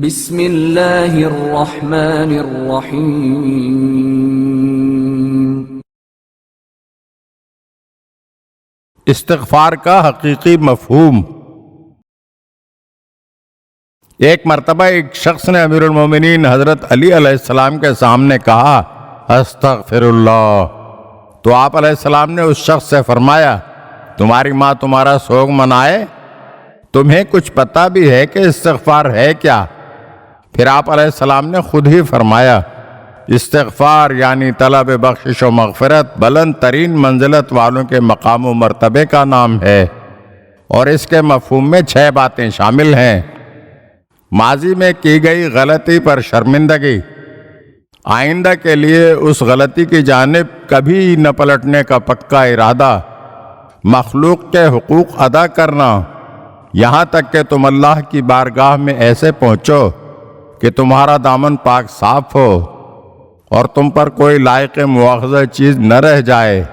بسم اللہ الرحمن الرحیم۔ استغفار کا حقیقی مفہوم۔ ایک مرتبہ ایک شخص نے امیر المومنین حضرت علی علیہ السلام کے سامنے کہا استغفر اللہ، تو آپ علیہ السلام نے اس شخص سے فرمایا تمہاری ماں تمہارا سوگ منائے؟ تمہیں کچھ پتہ بھی ہے کہ استغفار ہے کیا؟ پھر آپ علیہ السلام نے خود ہی فرمایا استغفار یعنی طلب بخشش و مغفرت بلند ترین منزلت والوں کے مقام و مرتبے کا نام ہے، اور اس کے مفہوم میں 6 باتیں شامل ہیں۔ ماضی میں کی گئی غلطی پر شرمندگی، آئندہ کے لیے اس غلطی کی جانب کبھی نہ پلٹنے کا پکا ارادہ، مخلوق کے حقوق ادا کرنا، یہاں تک کہ تم اللہ کی بارگاہ میں ایسے پہنچو کہ تمہارا دامن پاک صاف ہو اور تم پر کوئی لائق مواخذہ چیز نہ رہ جائے۔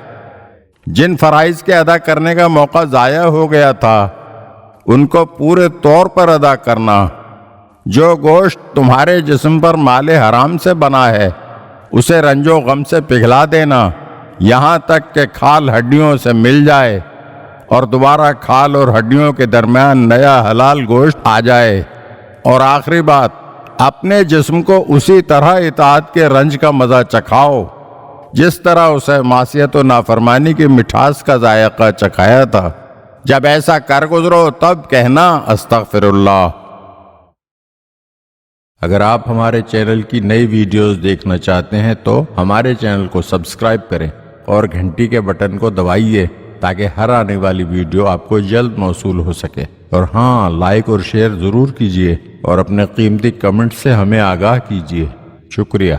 جن فرائض کے ادا کرنے کا موقع ضائع ہو گیا تھا ان کو پورے طور پر ادا کرنا، جو گوشت تمہارے جسم پر مال حرام سے بنا ہے اسے رنج و غم سے پگھلا دینا، یہاں تک کہ کھال ہڈیوں سے مل جائے اور دوبارہ کھال اور ہڈیوں کے درمیان نیا حلال گوشت آ جائے۔ اور آخری بات، اپنے جسم کو اسی طرح اطاعت کے رنج کا مزہ چکھاؤ جس طرح اسے معصیت و نافرمانی کی مٹھاس کا ذائقہ چکھایا تھا۔ جب ایسا کر گزرو تب کہنا استغفر اللہ۔ اگر آپ ہمارے چینل کی نئی ویڈیوز دیکھنا چاہتے ہیں تو ہمارے چینل کو سبسکرائب کریں اور گھنٹی کے بٹن کو دبائیے تاکہ ہر آنے والی ویڈیو آپ کو جلد موصول ہو سکے۔ اور ہاں، لائک اور شیئر ضرور کیجیے اور اپنے قیمتی کمنٹ سے ہمیں آگاہ کیجیے۔ شکریہ۔